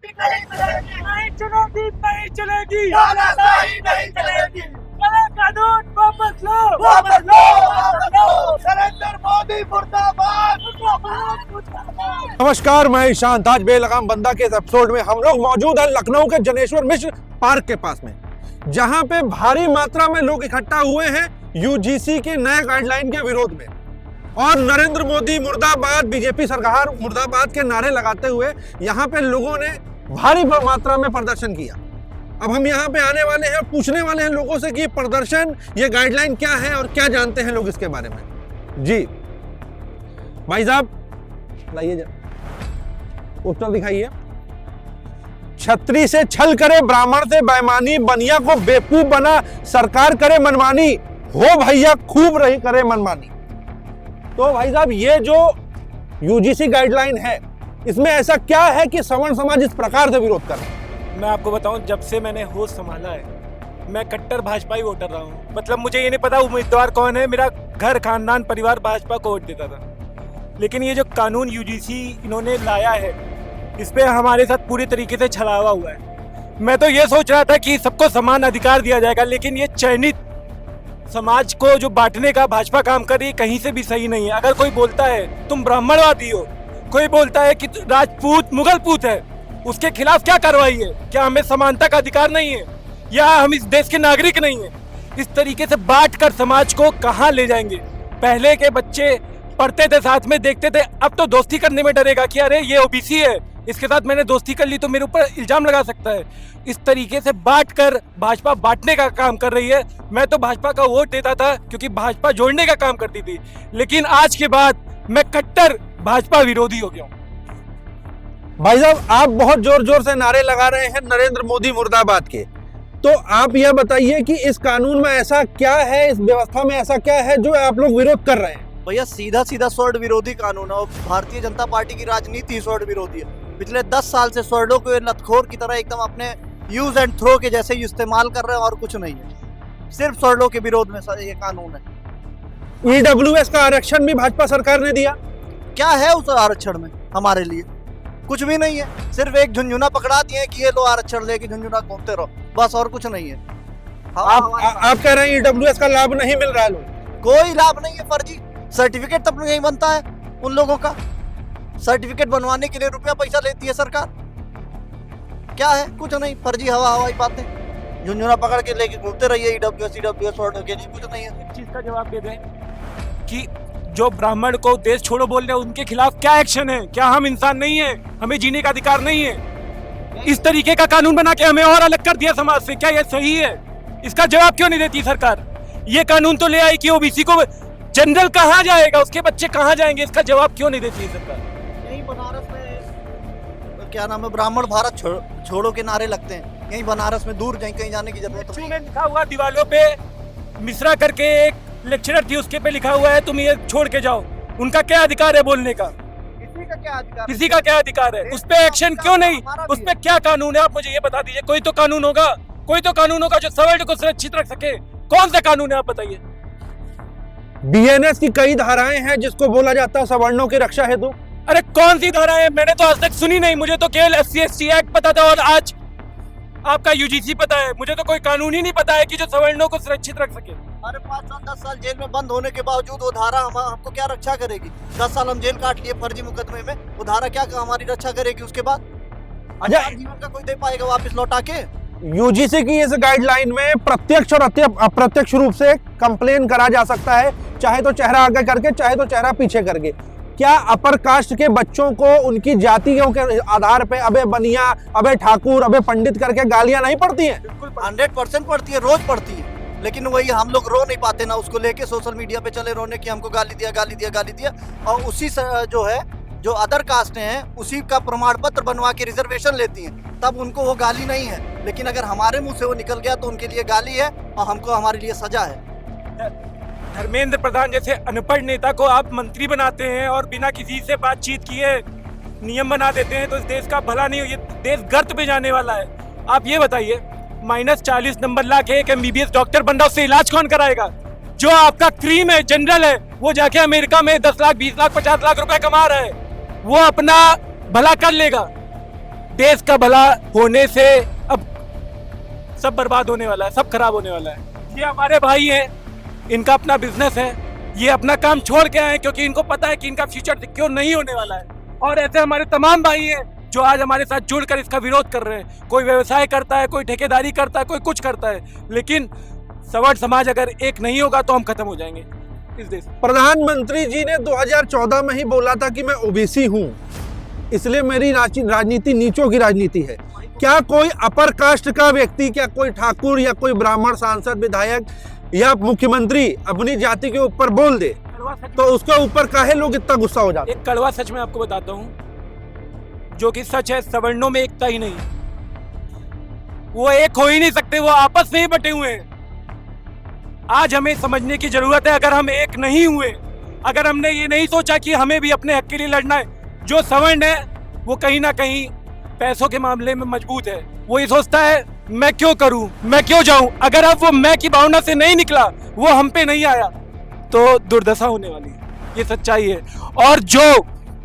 नहीं चलेगी, नहीं चलेगी, तानाशाही नहीं चलेगी। काला कानून वापस लो, वापस लो, वापस लो। नरेंद्र मोदी मुर्दाबाद, मुर्दाबाद। नमस्कार, मैं ईशान। आज बेलगाम बंदा के इस एपिसोड में हम लोग मौजूद हैं लखनऊ के जनेश्वर मिश्र पार्क के पास में, जहां पे भारी मात्रा में लोग इकट्ठा हुए हैं यूजीसी के नए गाइडलाइन के विरोध में और नरेंद्र मोदी मुर्दाबाद, बीजेपी सरकार मुर्दाबाद के नारे लगाते हुए यहां पे लोगों ने भारी मात्रा में प्रदर्शन किया। अब हम यहाँ पे आने वाले हैं और पूछने वाले हैं लोगों से कि ये प्रदर्शन, ये गाइडलाइन क्या है और क्या जानते हैं लोग इसके बारे में। जी भाई साहब, लाइए पोस्टर दिखाइए। छतरी से छल करे ब्राह्मण से बेईमानी, बनिया को बेवकूफ बना सरकार करे मनमानी, हो भैया खूब रही करे मनमानी। तो भाई साहब, ये जो यूजीसी गाइडलाइन है, इसमें ऐसा क्या है कि सवर्ण समाज इस प्रकार से विरोध कर रहा है? मैं आपको बताऊं, जब से मैंने होश संभाला है, मैं कट्टर भाजपाई वोटर रहा हूं। मतलब मुझे ये नहीं पता उम्मीदवार कौन है, मेरा घर, खानदान, परिवार भाजपा को वोट देता था। लेकिन ये जो कानून यूजीसी इन्होंने लाया है, इस पे हमारे साथ पूरी तरीके से छलावा हुआ है। मैं तो ये सोच रहा था कि सबको समान अधिकार दिया जाएगा, लेकिन ये चयनित समाज को जो बांटने का भाजपा काम कर रही है, कहीं से भी सही नहीं है। अगर कोई बोलता है तुम ब्राह्मणवादी हो, कोई बोलता है कि राजपूत मुगल पूत है, उसके खिलाफ क्या कार्रवाई है? क्या हमें समानता का अधिकार नहीं है, या हम इस देश के नागरिक नहीं है? इस तरीके से बांट कर समाज को कहाँ ले जाएंगे? पहले के बच्चे पढ़ते थे, साथ में देखते थे, अब तो दोस्ती करने में डरेगा कि अरे ये ओबीसी है, इसके साथ मैंने दोस्ती कर ली तो मेरे ऊपर इल्जाम लगा सकता है। इस तरीके से बांट कर भाजपा बांटने का काम कर रही है। मैं तो भाजपा का वोट देता था क्योंकि भाजपा जोड़ने का काम करती थी, लेकिन आज के बाद मैं कट्टर भाजपा विरोधी हो गया हूँ। भाई साहब, आप बहुत जोर जोर से नारे लगा रहे हैं नरेंद्र मोदी मुर्दाबाद के, तो आप यह बताइए कि इस कानून में ऐसा क्या है, इस व्यवस्था में ऐसा क्या है जो आप लोग विरोध कर रहे हैं? भैया सीधा सीधा स्वर्ण विरोधी कानून है और भारतीय जनता पार्टी की राजनीति स्वर्ण विरोधी है। पिछले 10 साल से स्वर्णों को लतखोर की तरह एकदम अपने यूज एंड थ्रो के जैसे इस्तेमाल कर रहे हैं और कुछ नहीं है। सिर्फ स्वर्णों के विरोध में ये कानून है। ईडब्ल्यूएस का आरक्षण भी भाजपा सरकार ने दिया। क्या है उस आरक्षण में? हमारे लिए कुछ भी नहीं है। सिर्फ एक झुंझुना पकड़ा दिए कि ये लो आरक्षण लेके झुंझुना घूमते रहो, बस, और कुछ नहीं है। आप कह रहे हैं ईडब्ल्यूएस का लाभ नहीं मिल रहा है लोग? कोई लाभ नहीं है। फर्जी सर्टिफिकेट तब यही बनता है उन लोगों का। सर्टिफिकेट बनवाने के लिए रुपया पैसा लेती है सरकार। क्या है? कुछ नहीं, फर्जी हवाई बातें। झुंझुना पकड़ के लेके घूमते रहिए। ईडब्ल्यूएस वर्ड के लिए कुछ नहीं है। चीज का जवाब दे दें कि जो ब्राह्मण को देश छोड़ो बोल रहे हैं, उनके खिलाफ क्या एक्शन है? क्या हम इंसान नहीं है? हमें जीने का अधिकार नहीं है? इस तरीके का कानून बना के हमें और अलग कर दिया समाज से, क्या यह सही है? इसका जवाब क्यों नहीं देती सरकार? ये कानून तो ले आई कि ओबीसी को जनरल कहाँ जाएगा, उसके बच्चे कहाँ जाएंगे? इसका जवाब क्यों नहीं देती है सरकार? यही बनारस में क्या नाम है, ब्राह्मण भारत छोड़ो के नारे लगते हैं। यही बनारस में, दूर कहीं जाने की जरूरत नहीं। में लिखा हुआ दीवारों पे, मिश्रा करके एक लेक्चरर थी, उसके पे लिखा हुआ है तुम ये छोड़ के जाओ। उनका क्या अधिकार है बोलने का? किसी का क्या अधिकार? किसी का क्या अधिकार है? उस पे एक्शन क्यों नहीं? उस पे क्या कानून है? आप मुझे ये बता दीजिए। कोई तो कानून होगा, कोई तो कानून होगा जो सवर्ण को सुरक्षित रख सके। कौन सा कानून है, आप बताइए। बीएनएस की कई धाराएं हैं जिसको बोला जाता है सवर्णों की रक्षा हेतु। अरे कौन सी धारा है? मैंने तो आज तक सुनी नहीं। मुझे तो केवल SC/ST एक्ट पता था और आज आपका यूजीसी पता है। मुझे तो कोई कानून ही नहीं पता है कि जो सवर्णों को सुरक्षित रख सके। अरे 5 साल 10 साल जेल में बंद होने के बावजूद वो धारा हमको क्या रक्षा करेगी? 10 साल हम जेल काट लिए फर्जी मुकदमे में, वो धारा क्या हमारी रक्षा करेगी उसके बाद? अच्छा, जीवन का कोई दे पाएगा वापस लौटा के? यूजीसी की इस गाइडलाइन में प्रत्यक्ष और अप्रत्यक्ष रूप से कंप्लेन करा जा सकता है, चाहे तो चेहरा आगे करके, चाहे तो चेहरा पीछे करके। क्या अपर कास्ट के बच्चों को उनकी जातियों के आधार पे अबे बनिया, अबे ठाकुर, अबे पंडित करके गालियां नहीं पड़ती हैं? बिल्कुल 100% पड़ती है, रोज पड़ती है। लेकिन वही हम लोग रो नहीं पाते ना, उसको लेके सोशल मीडिया पे चले रोने की हमको गाली दिया, गाली दिया, गाली दिया। और उसी जो है, जो अदर कास्ट हैं, उसी का प्रमाण पत्र बनवा के रिजर्वेशन लेती हैं, तब उनको वो गाली नहीं है। लेकिन अगर हमारे मुंह से वो निकल गया तो उनके लिए गाली है और हमको हमारे लिए सजा है। धर्मेंद्र प्रधान जैसे अनपढ़ नेता को आप मंत्री बनाते हैं और बिना किसी से बातचीत किए नियम बना देते हैं, तो इस देश का भला नहीं हो, ये देश गर्त पे जाने वाला है। आप ये बताइए, -40 नंबर ला के एक MBBS डॉक्टर बन रहा, उससे इलाज कौन कराएगा? जो आपका क्रीम है, जनरल है, वो जाके अमेरिका में 10 लाख, 20 लाख, 50 लाख रुपए कमा रहा है, वो अपना भला कर लेगा। देश का भला होने से अब सब बर्बाद होने वाला है, सब खराब होने वाला है। ये हमारे भाई हैं, इनका अपना बिजनेस है, ये अपना काम छोड़ के आए क्योंकि इनको पता है कि इनका फ्यूचर सिक्योर नहीं होने वाला है। और ऐसे हमारे तमाम भाई हैं जो आज हमारे साथ जुड़कर इसका विरोध कर रहे हैं। कोई व्यवसाय करता है, कोई ठेकेदारी करता है, कोई कुछ करता है, लेकिन सवर्ण समाज अगर एक नहीं होगा तो हम खत्म हो जाएंगे इस देश। प्रधानमंत्री जी ने 2014 में ही बोला था कि मैं ओबीसी हूं, इसलिए मेरी राजनीति नीचों की राजनीति है। क्या कोई अपर कास्ट का व्यक्ति, क्या कोई ठाकुर या कोई ब्राह्मण सांसद, विधायक या मुख्यमंत्री अपनी जाति के ऊपर बोल दे तो उसके ऊपर काहे लोग इतना गुस्सा हो जाते? एक कड़वा सच मैं आपको बताता हूँ, जो कि सच है, सवर्णों में एकता ही नहीं, वो एक हो ही नहीं सकते, वो आपस में ही बटे हुए हैं। आज हमें समझने की जरूरत है, अगर हम एक नहीं हुए, अगर हमने ये नहीं सोचा कि हमें भी अपने हक के लिए लड़ना है, जो सवर्ण है वो कहीं ना कहीं पैसों के मामले में मजबूत है। वो ये सोचता है मैं क्यों करूं, मैं क्यों जाऊं। अगर अब वो मैं की भावना से नहीं निकला, वो हम पे नहीं आया, तो दुर्दशा होने वाली है। ये सच्चाई है। और जो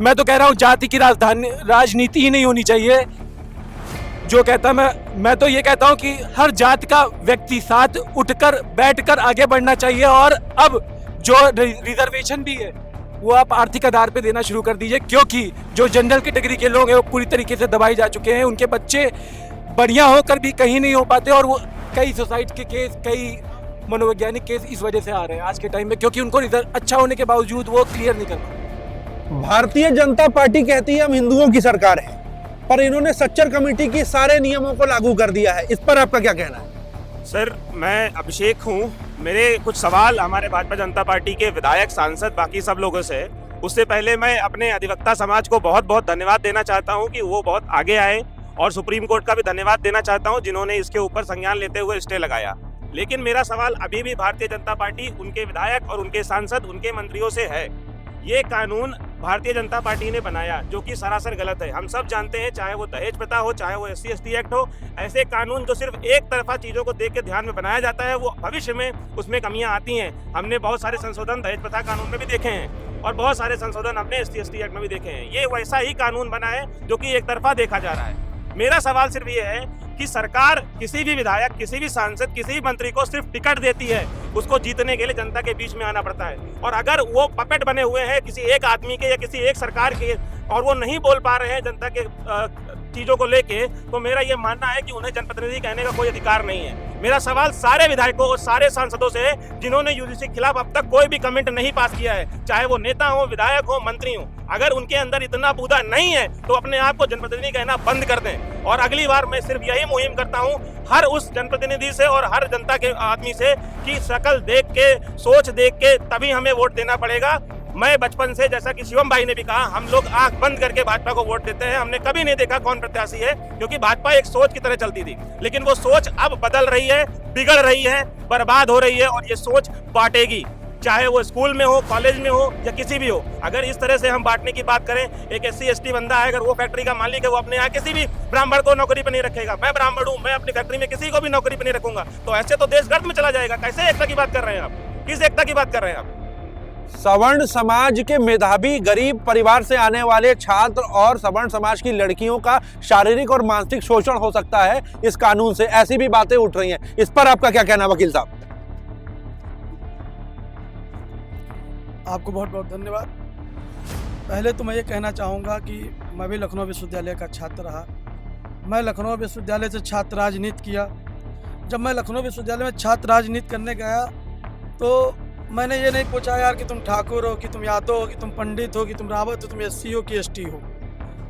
मैं तो कह रहा हूं, जाति की राजनीति ही नहीं होनी चाहिए। जो कहता मैं तो ये कहता हूं कि हर जात का व्यक्ति साथ उठकर बैठकर आगे बढ़ना चाहिए। और अब जो रिजर्वेशन भी है वो आप आर्थिक आधार पे देना शुरू कर दीजिए, क्योंकि जो जनरल कैटेगरी के लोग हैं वो पूरी तरीके से दबाए जा चुके हैं। उनके बच्चे बढ़िया होकर भी कहीं नहीं हो पाते, और वो कई सुसाइड के केस, कई मनोवैज्ञानिक केस इस वजह से आ रहे हैं आज के टाइम में, क्योंकि उनको रिजल्ट अच्छा होने के बावजूद वो क्लियर नहीं कर पाते। भारतीय जनता पार्टी कहती है हम हिंदुओं की सरकार है, पर इन्होंने सच्चर कमेटी की सारे नियमों को लागू कर दिया है। इस पर आपका क्या कहना है? सर, मैं अभिषेक हूँ। मेरे कुछ सवाल हमारे भाजपा जनता पार्टी के विधायक, सांसद, बाकी सब लोगों से। उससे पहले मैं अपने अधिवक्ता समाज को बहुत बहुत धन्यवाद देना चाहता हूँ कि वो बहुत आगे आए, और सुप्रीम कोर्ट का भी धन्यवाद देना चाहता हूँ जिन्होंने इसके ऊपर संज्ञान लेते हुए स्टे लगाया। लेकिन मेरा सवाल अभी भी भारतीय जनता पार्टी, उनके विधायक और उनके सांसद, उनके मंत्रियों से है। ये कानून भारतीय जनता पार्टी ने बनाया, जो कि सरासर गलत है। हम सब जानते हैं, चाहे वो दहेज प्रथा हो, चाहे वो SC/ST एक्ट हो, ऐसे कानून जो सिर्फ एक तरफा चीज़ों को देख के ध्यान में बनाया जाता है, वो भविष्य में उसमें कमियां आती हैं। हमने बहुत सारे संशोधन दहेज प्रथा कानून में भी देखे हैं, और बहुत सारे संशोधन हमने SC/ST एक्ट में भी देखे हैं। ये वैसा ही कानून बना है जो कि एक तरफा देखा जा रहा है। मेरा सवाल सिर्फ ये है कि सरकार किसी भी विधायक, किसी भी सांसद, किसी भी मंत्री को सिर्फ टिकट देती है, उसको जीतने के लिए जनता के बीच में आना पड़ता है। और अगर वो पपेट बने हुए हैं किसी एक आदमी के या किसी एक सरकार के, और वो नहीं बोल पा रहे हैं जनता के चीज़ों को लेके, तो मेरा ये मानना है कि उन्हें जनप्रतिनिधि कहने का कोई अधिकार नहीं है। मेरा सवाल सारे विधायकों और सारे सांसदों से है जिन्होंने यूजीसी के खिलाफ अब तक कोई भी कमेंट नहीं पास किया है, चाहे वो नेता हो, विधायक हो, मंत्री हो। अगर उनके अंदर इतना बूदा नहीं है तो अपने आप को जनप्रतिनिधि कहना बंद कर दें। और अगली बार मैं सिर्फ यही मुहिम करता हूँ हर उस जनप्रतिनिधि से और हर जनता के आदमी से कि शक्ल देख के, सोच देख के तभी हमें वोट देना पड़ेगा। मैं बचपन से, जैसा कि शिवम भाई ने भी कहा, हम लोग आंख बंद करके भाजपा को वोट देते हैं। हमने कभी नहीं देखा कौन प्रत्याशी है, क्योंकि भाजपा एक सोच की तरह चलती थी। लेकिन वो सोच अब बदल रही है, बिगड़ रही है, बर्बाद हो रही है, और ये सोच बांटेगी, चाहे वो स्कूल में हो, कॉलेज में हो, या किसी भी हो। अगर इस तरह से हम बांटने की बात करें, एक SC/ST बंदा है, अगर वो फैक्ट्री का मालिक है, वो अपने यहाँ किसी भी ब्राह्मण को नौकरी पर नहीं रखेगा। मैं ब्राह्मण हूँ, मैं अपनी फैक्ट्री में किसी को भी नौकरी पर नहीं रखूंगा, तो ऐसे तो देश गर्द में चला जाएगा। कैसे एकता की बात कर रहे हैं आप? किस एकता की बात कर रहे हैं आप? सवर्ण समाज के मेधावी गरीब परिवार से आने वाले छात्र और सवर्ण समाज की लड़कियों का शारीरिक और मानसिक शोषण हो सकता है इस कानून से, ऐसी भी बातें उठ रही हैं। इस पर आपका क्या कहना, वकील साहब? आपको बहुत बहुत धन्यवाद। पहले तो मैं ये कहना चाहूँगा कि मैं भी लखनऊ विश्वविद्यालय का छात्र रहा। मैं लखनऊ विश्वविद्यालय से छात्र राजनीति किया। जब मैं लखनऊ विश्वविद्यालय में छात्र राजनीति करने गया तो मैंने ये नहीं पूछा यार कि तुम ठाकुर हो, कि तुम यादव हो, कि तुम पंडित हो, कि तुम रावत हो, तुम SC हो कि ST हो,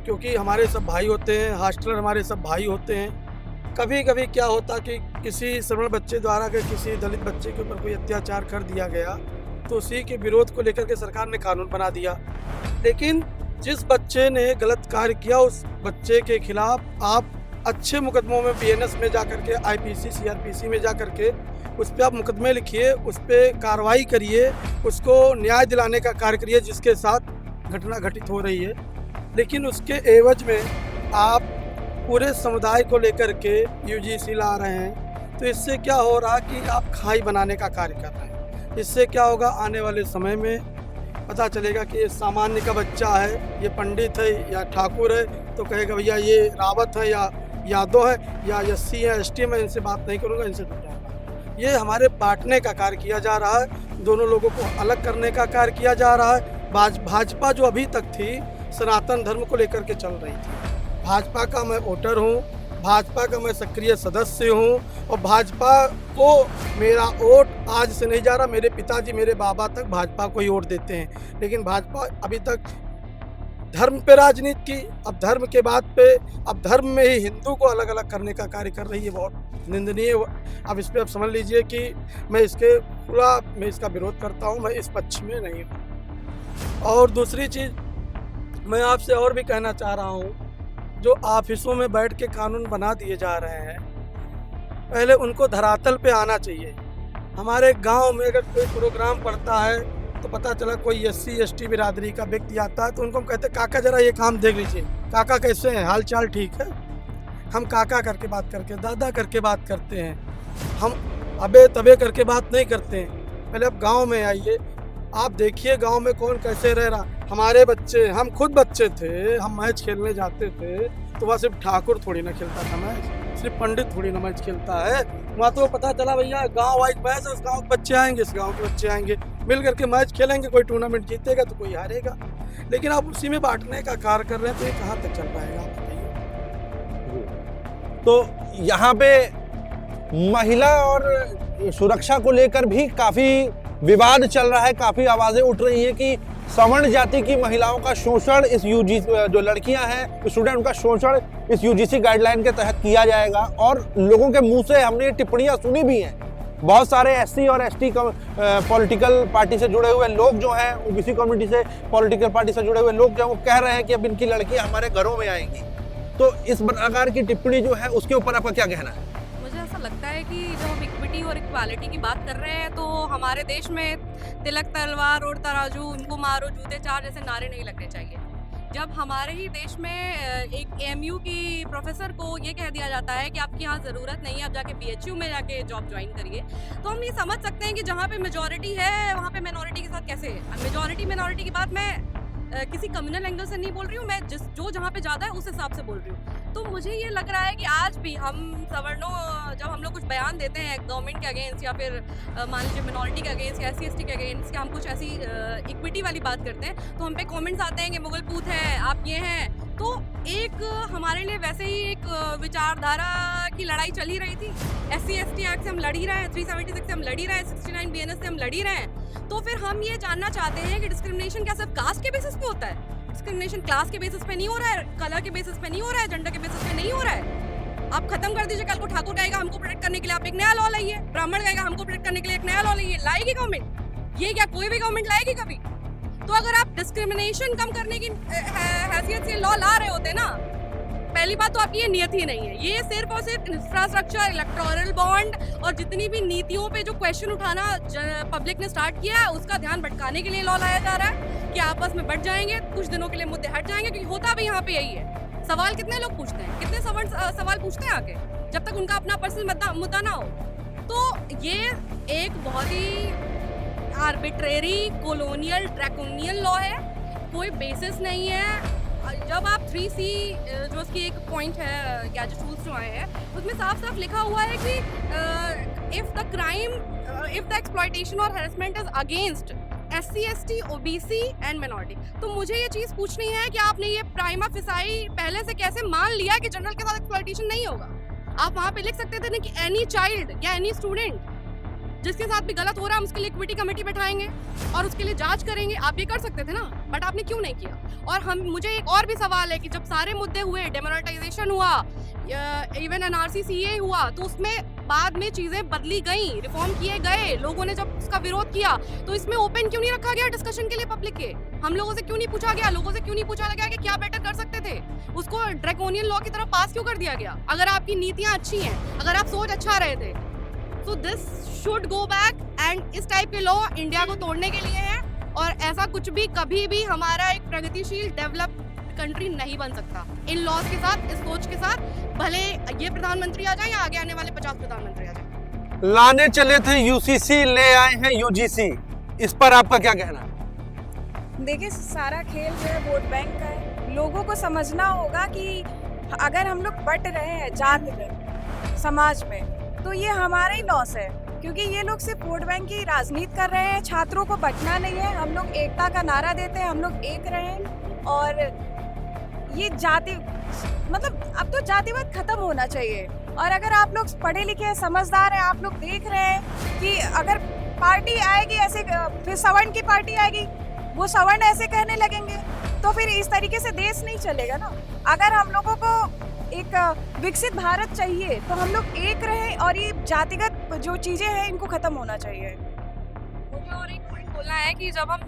क्योंकि हमारे सब भाई होते हैं, हॉस्टलर हमारे सब भाई होते हैं। कभी कभी क्या होता कि किसी सवर्ण बच्चे द्वारा अगर किसी दलित बच्चे के ऊपर कोई अत्याचार कर दिया गया तो उसी के विरोध को लेकर के सरकार ने कानून बना दिया। लेकिन जिस बच्चे ने गलत कार्य किया उस बच्चे के खिलाफ आप अच्छे मुकदमों में BNS में जा करके, IPC CRPC में जा करके उस पर आप मुकदमे लिखिए, उस पर कार्रवाई करिए, उसको न्याय दिलाने का कार्य करिए जिसके साथ घटना घटित हो रही है। लेकिन उसके एवज में आप पूरे समुदाय को लेकर के UGC ला रहे हैं, तो इससे क्या हो रहा कि आप खाई बनाने का कार्य कर रहे हैं। इससे क्या होगा, आने वाले समय में पता चलेगा कि ये सामान्य का बच्चा है, ये पंडित है या ठाकुर है, तो कहेगा भैया ये रावत है या यादव है या एससी है एसटी, मैं इनसे बात नहीं करूँगा, इनसे दूर रहूंगा। ये हमारे बांटने का कार्य किया जा रहा है, दोनों लोगों को अलग करने का कार्य किया जा रहा है। भाजपा जो अभी तक थी सनातन धर्म को लेकर के चल रही थी। भाजपा का मैं वोटर हूँ, भाजपा का मैं सक्रिय सदस्य हूँ और भाजपा को मेरा वोट आज से नहीं जा रहा। मेरे पिताजी मेरे बाबा तक भाजपा को ही वोट देते हैं, लेकिन भाजपा अभी तक धर्म पे राजनीति की, अब धर्म के बाद पे अब धर्म में ही हिंदू को अलग अलग करने का कार्य कर रही है, बहुत निंदनीय। अब इस पर आप समझ लीजिए कि मैं इसका विरोध करता हूँ, मैं इस पक्ष में नहीं हूँ। और दूसरी चीज़ मैं आपसे और भी कहना चाह रहा हूँ, जो ऑफिसों में बैठ के कानून बना दिए जा रहे हैं, पहले उनको धरातल पे आना चाहिए। हमारे गांव में अगर कोई प्रोग्राम पड़ता है तो पता चला कोई एससी एसटी बिरादरी का व्यक्ति आता है तो उनको हम कहते हैं काका जरा ये काम देख लीजिए, काका कैसे हैं, हाल चाल ठीक है। हम काका करके बात करके, दादा करके बात करते हैं, हम अबे तबे करके बात नहीं करते हैं। पहले आप गाँव में आइए, आप देखिए गांव में कौन कैसे रह रहा। हमारे बच्चे, हम खुद बच्चे थे, हम मैच खेलने जाते थे तो वहाँ सिर्फ ठाकुर थोड़ी ना खेलता था मैच, सिर्फ पंडित थोड़ी ना मैच खेलता है। वहाँ तो पता चला भैया गांव वाइज मैच है, उस गांव के बच्चे आएंगे, इस गांव के बच्चे आएंगे, मिल करके मैच खेलेंगे, कोई टूर्नामेंट जीतेगा तो कोई हारेगा। लेकिन आप उसी में बांटने का कार्य कर रहे हैं तो ये कहाँ तक चल पाएगा आप बताइए। तो यहाँ पे महिला और सुरक्षा को लेकर भी काफी विवाद चल रहा है, काफी आवाजें उठ रही हैं कि सवर्ण जाति की महिलाओं का शोषण इस यूजीसी, जो लड़कियां हैं स्टूडेंट, उनका शोषण इस यूजीसी गाइडलाइन के तहत किया जाएगा। और लोगों के मुंह से हमने ये टिप्पणियां सुनी भी हैं। बहुत सारे एससी और एसटी पॉलिटिकल पार्टी से जुड़े हुए लोग जो हैं, ओबीसी कम्युनिटी से पॉलिटिकल पार्टी से जुड़े हुए लोग जो हैं, वो कह रहे हैं कि अब इनकी लड़कियां हमारे घरों में आएंगी। तो इस प्रकार की टिप्पणी जो है उसके ऊपर आपका क्या कहना है? मुझे ऐसा लगता है कि जब हम इक्विटी और इक्वालिटी की बात कर रहे हैं तो हमारे देश में तिलक तलवार और तराजू, उनको मारो जूते चार जैसे नारे नहीं लगने चाहिए। जब हमारे ही देश में एक एएमयू की प्रोफेसर को ये कह दिया जाता है कि आपकी यहाँ ज़रूरत नहीं है, आप जाके बीएचयू में जाके जॉब ज्वाइन करिए, तो हम ये समझ सकते हैं कि जहाँ पे मेजॉरिटी है वहाँ पे मिनॉरिटी के साथ कैसे है। मेजॉरिटी मिनॉरिटी की बात मैं किसी कम्युनल एंगल से नहीं बोल रही हूँ, मैं जो जहाँ पे ज़्यादा है उस हिसाब से बोल रही हूँ। तो मुझे ये लग रहा है कि आज भी हम सवर्णों, जब हम लोग कुछ बयान देते हैं गवर्नमेंट के अगेंस्ट या फिर मान लीजिए मिनॉरिटी के अगेंस्ट या एससी एसटी के अगेंस्ट, या हम कुछ ऐसी इक्विटी वाली बात करते हैं तो हम पे कमेंट्स आते हैं कि मुगल पूत है, आप ये हैं। तो एक हमारे लिए वैसे ही एक विचारधारा की लड़ाई चली रही थी। एससी एसटी एक्ट से हम लड़ ही रहे हैं, 376 से हम लड़ ही रहे हैं, 69 बीएनएस से हम लड़ ही रहे हैं। तो फिर हम ये जानना चाहते हैं कि डिस्क्रिमिनेशन क्या सिर्फ कास्ट के बेसिस पे होता है? डिस्क्रिमिनेशन क्लास के बेसिस पे नहीं हो रहा है, कलर के बेसिस पे नहीं हो रहा है, जेंडर के बेसिस पे नहीं हो रहा है। आप खत्म कर दीजिए, कल को ठाकुर कहेगा हमको प्रोटेक्ट करने के लिए आप एक नया लॉ लाइए, ब्राह्मण कहेगा हमको प्रोटेक्ट करने के लिए एक नया लॉ लाइए। लाएगी गवर्नमेंट? ये क्या कोई भी गवर्नमेंट लाएगी कभी? तो अगर आप डिस्क्रिमिनेशन कम करने की हैसियत से लॉ ला रहे होते ना, पहली बात तो आपकी ये नियत ही नहीं है। ये सिर्फ और सिर्फ इंफ्रास्ट्रक्चर, इलेक्टोरल बॉन्ड और जितनी भी नीतियों पे जो क्वेश्चन उठाना पब्लिक ने स्टार्ट किया है उसका ध्यान भटकाने के लिए लॉ लाया जा रहा है कि आपस में बढ़ जाएंगे, कुछ दिनों के लिए मुद्दे हट जाएंगे। क्योंकि होता भी यहाँ पे यही है। सवाल कितने लोग पूछते हैं, कितने सवाल पूछते हैं आके, जब तक उनका अपना पर्सनल मुद्दा ना हो। तो ये एक बहुत ही आर्बिट्रेरी कॉलोनियल ड्रैकोनियन लॉ है, कोई बेसिस नहीं है। जब आप 3C जो उसकी एक पॉइंट है गैजेट रूल्स जो आए हैं उसमें साफ साफ लिखा हुआ है कि if the crime, if the exploitation और harassment is against SC ST OBC and minority. तो मुझे ये चीज़ पूछनी है कि आपने ये प्राइमा फिसाई पहले से कैसे मान लिया कि जनरल के साथ एक्सप्लॉयटेशन नहीं होगा? आप वहाँ पे लिख सकते थे ना कि एनी चाइल्ड या एनी स्टूडेंट जिसके साथ भी गलत हो रहा है हम उसके लिए इक्विटी कमेटी बैठाएंगे और उसके लिए जांच करेंगे। आप ये कर सकते थे ना, बट आपने क्यों नहीं किया? और मुझे एक और भी सवाल है कि जब सारे मुद्दे हुए, डेमोनेटाइजेशन हुआ, इवन NRC CA हुआ, तो उसमें बाद में चीज़ें बदली गई, रिफॉर्म किए गए, लोगों ने जब उसका विरोध किया तो इसमें ओपन क्यों नहीं रखा गया डिस्कशन के लिए पब्लिक के? हम लोगों से क्यों नहीं पूछा गया, लोगों से क्यों नहीं पूछा गया कि क्या बेटर कर सकते थे? उसको ड्रैकोनियन लॉ की तरफ पास क्यों कर दिया गया? अगर आपकी नीतियाँ अच्छी हैं, अगर आप सोच अच्छा रहे थे, तो this should go back. And इस टाइप के लॉ इंडिया को तोड़ने के लिए है और ऐसा कुछ भी कभी भी हमारा एक प्रगतिशील डेवलप कंट्री नहीं बन सकता इन लॉज के साथ, इस सोच के साथ। भले ये प्रधानमंत्री आ जाए या आगे आने वाले 50 प्रधानमंत्री आ जाए। लाने चले थे UCC, ले आए हैं UGC, इस पर आपका क्या कहना है? देखिए सारा खेल जो है वोट बैंक का है। लोगों को समझना होगा कि अगर हम लोग बट रहे हैं जात में समाज में, तो ये हमारा ही लॉस है, क्योंकि ये लोग सिर्फ वोट बैंक की राजनीति कर रहे हैं। छात्रों को बटना नहीं है। हम लोग एकता का नारा देते हैं, हम लोग एक रहें। और ये जाति मतलब अब तो जातिवाद खत्म होना चाहिए। और अगर आप लोग पढ़े लिखे हैं, समझदार हैं, आप लोग देख रहे हैं कि अगर पार्टी आएगी ऐसे, फिर सवर्ण की पार्टी आएगी, वो सवर्ण ऐसे कहने लगेंगे, तो फिर इस तरीके से देश नहीं चलेगा ना। अगर हम लोगों को एक विकसित भारत चाहिए तो हम लोग एक रहें और ये जातिगत जो चीजें हैं इनको खत्म होना चाहिए। मुझे और एक पॉइंट बोलना है कि जब हम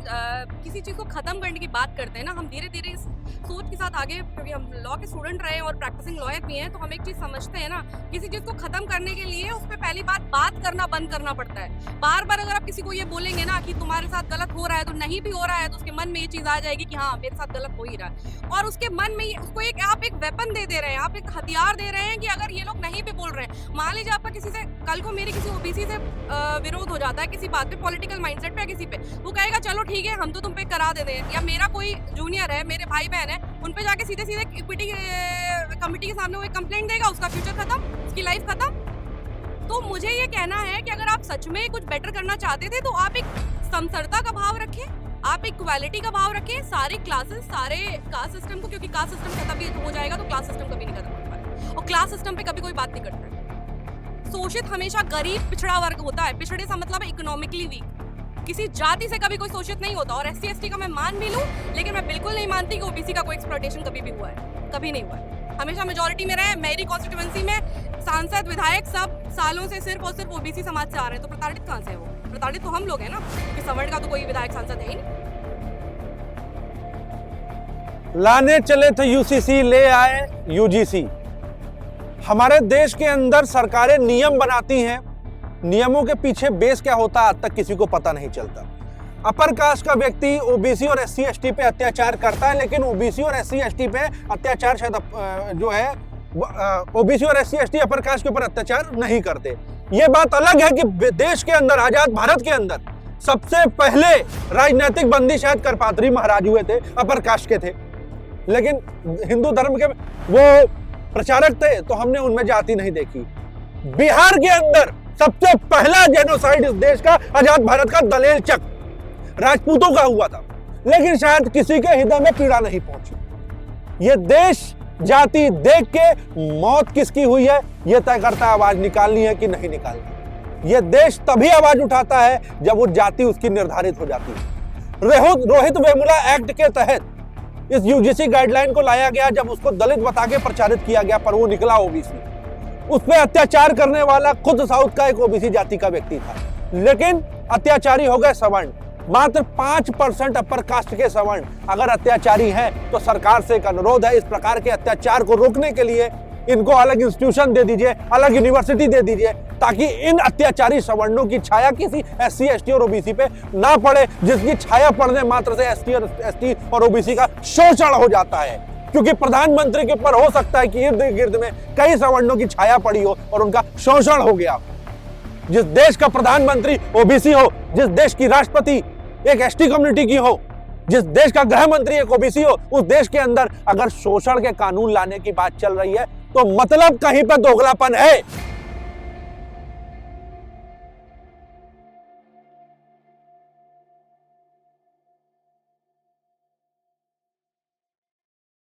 किसी चीज़ को ख़त्म करने की बात करते हैं ना, हम धीरे धीरे इस सोच के साथ आगे, क्योंकि हम लॉ के स्टूडेंट रहे हैं और प्रैक्टिसिंग लॉयर भी हैं, तो हम एक चीज़ समझते हैं ना, किसी चीज़ को ख़त्म करने के लिए उस पर पहली बात करना बंद करना पड़ता है। बार बार अगर आप किसी को ये बोलेंगे ना कि तुम्हारे साथ गलत हो रहा है, तो नहीं भी हो रहा है, तो उसके मन में ये चीज़ आ जाएगी कि हाँ मेरे साथ गलत हो ही रहा है, और उसके मन में उसको आप एक वेपन दे रहे हैं, आप एक हथियार दे रहे हैं कि अगर ये लोग नहीं भी बोल रहे हैं, मान लीजिए आपका किसी से कल को मेरी किसी ओबीसी से विरोध हो जाता है किसी बात पे, पॉलिटिकल माइंडसेट पे, किसी पे, वो कहेगा चलो ठीक है हम तो तुम पे करा देते हैं, या मेरा कोई जूनियर है, मेरे भाई बहन है, उन पे जाके सीधे सीधे इक्विटी कमेटी के सामने वो एक कंप्लेंट देगा, उसका फ्यूचर खत्म, उसकी लाइफ खत्म। तो मुझे ये कहना है कि अगर आप सच में कुछ बेटर करना चाहते थे तो आप एक समसरता का भाव रखें, आप एक इक्वालिटी का भाव रखें, सारे क्लासेस, सारे कास्ट सिस्टम को, क्योंकि कास्ट सिस्टम खत्म भी हो जाएगा तो क्लास सिस्टम कभी नहीं खत्म हो पाएगा, और क्लास सिस्टम पे कभी कोई बात नहीं करता। शोषित हमेशा गरीब पिछड़ा वर्ग होता है, पिछड़े से मतलब इकोनॉमिकली वीक, किसी जाति से कभी कोई शोषित नहीं होता। और SC ST का मैं मान भी लूं, लेकिन मैं बिल्कुल नहीं मानती कि OBC का कोई एक्सप्लॉयटेशन कभी भी हुआ है, कभी नहीं हुआ है, हमेशा मेजॉरिटी में रहे। मेरी कॉन्स्टिट्यूएंसी में सांसद विधायक सब सालों से सिर्फ और सिर्फ OBC समाज से आ रहे हैं, तो प्रताड़ित कहाँ से है वो? प्रताड़ित तो हम लोग हैं ना, क्योंकि सवर्ण का तो कोई विधायक सांसद है ही नहीं। लाने चले थे UCC, ले आए UGC। हमारे देश के अंदर सरकारें नियम बनाती हैं, नियमों के पीछे बेस क्या होता है आज तक किसी को पता नहीं चलता। अपर कास्ट का व्यक्ति OBC और SC ST पे अत्याचार करता है, लेकिन OBC और SC ST पे अत्याचार शायद जो है OBC और SC ST अपर कास्ट के ऊपर अत्याचार नहीं करते। ये बात अलग है कि देश के अंदर, आजाद भारत के अंदर सबसे पहले राजनीतिक बंदी शायद करपात्री महाराज हुए थे, अपर कास्ट के थे, लेकिन हिंदू धर्म के वो प्रचारक थे तो हमने उनमें जाति नहीं देखी। बिहार के अंदर सबसे पहला जेनोसाइड इस देश का, आजाद भारत का, दलेल चक राजपूतों का हुआ था, लेकिन शायद किसी के हृदय में पीड़ा नहीं पहुंची। ये देश जाति देख के मौत किसकी हुई है यह तय करता है आवाज निकालनी है कि नहीं निकालनी। यह देश तभी आवाज उठाता है जब वो जाति उसकी निर्धारित हो जाती है। रोहित वेमुला एक्ट के तहत इस UGC गाइडलाइन को लाया गया, जब उसको दलित बता के प्रचारित किया गया, पर वो निकला OBC। उस पर अत्याचार करने वाला खुद साउथ का एक OBC जाति का व्यक्ति था, लेकिन अत्याचारी हो गए सवर्ण। मात्र 5% अपर कास्ट के सवर्ण अगर अत्याचारी हैं तो सरकार से एक अनुरोध है, इस प्रकार के अत्याचार को रोकने के लिए इनको अलग इंस्टीट्यूशन दे दीजिए, अलग यूनिवर्सिटी दे दीजिए, ताकि इन अत्याचारी सवर्णों की छाया किसी SC ST और OBC पे ना पड़े, जिसकी छाया पड़ने मात्र से ST और OBC का शोषण हो जाता है। क्योंकि प्रधानमंत्री के ऊपर हो सकता है कि इर्द गिर्द में कई सवर्णों की छाया पड़ी हो और उनका शोषण हो गया। जिस देश का प्रधानमंत्री OBC हो, जिस देश की राष्ट्रपति एक ST कम्युनिटी की हो, जिस देश का गृह मंत्री एक OBC हो, उस देश के अंदर अगर शोषण के कानून लाने की बात चल रही है तो मतलब कहीं पर दोगलापन है।